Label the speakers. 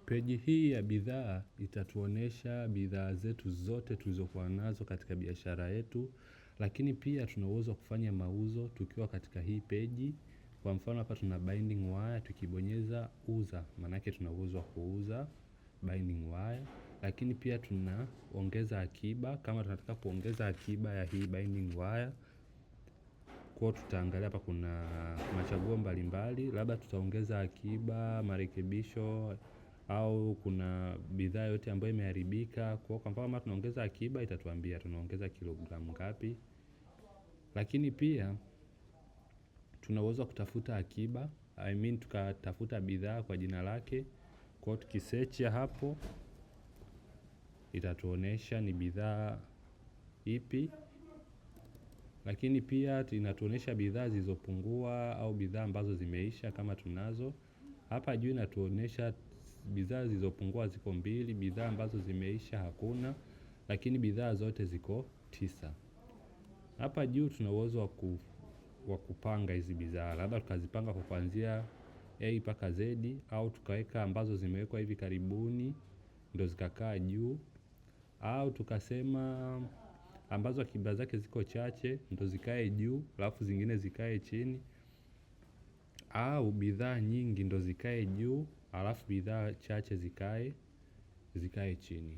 Speaker 1: Peji hii ya bidhaa itatuonesha bidhaa zetu zote tulizokuwa nazo katika biashara yetu, lakini pia tuna uwezo wa kufanya mauzo tukiwa katika hii peji. Kwa mfano hapa tuna binding wire, tukibonyeza uza, manake tuna uwezo wa kuuza binding wire. Lakini pia tunaongeza akiba, kama tunataka kuongeza akiba ya hii binding wire, kwa tutaangalia hapa kuna machaguo mbalimbali, labda tutaongeza akiba, marekebisho, au kuna bidhaa yote ambayo imeharibika. Kwa mfano kama tunaongeza akiba, itatuambia tunaongeza kilogramu ngapi. Lakini pia tuna uwezo wa kutafuta akiba, tukatafuta bidhaa kwa jina lake. Kwa tukisearch hapo, itatuonesha ni bidhaa ipi. Lakini pia inatuonesha bidhaa zilizopungua au bidhaa ambazo zimeisha kama tunazo. Hapa juu inatuonesha bidhaa zilizopungua ziko 2, bidhaa ambazo zimeisha hakuna, lakini bidhaa zote ziko 9. Hapa juu tuna uwezo wa kupanga hizi bidhaa, labda tukazipanga kwa kuanzia A mpaka Z, au tukaweka ambazo zimewekwa hivi karibuni ndo zikakaa juu, au tukasema ambazo akiba zake ziko chache ndo zikae juu alafu zingine zikae chini, au bidhaa nyingi ndo zikae juu alafu bidhaa chache zikae chini.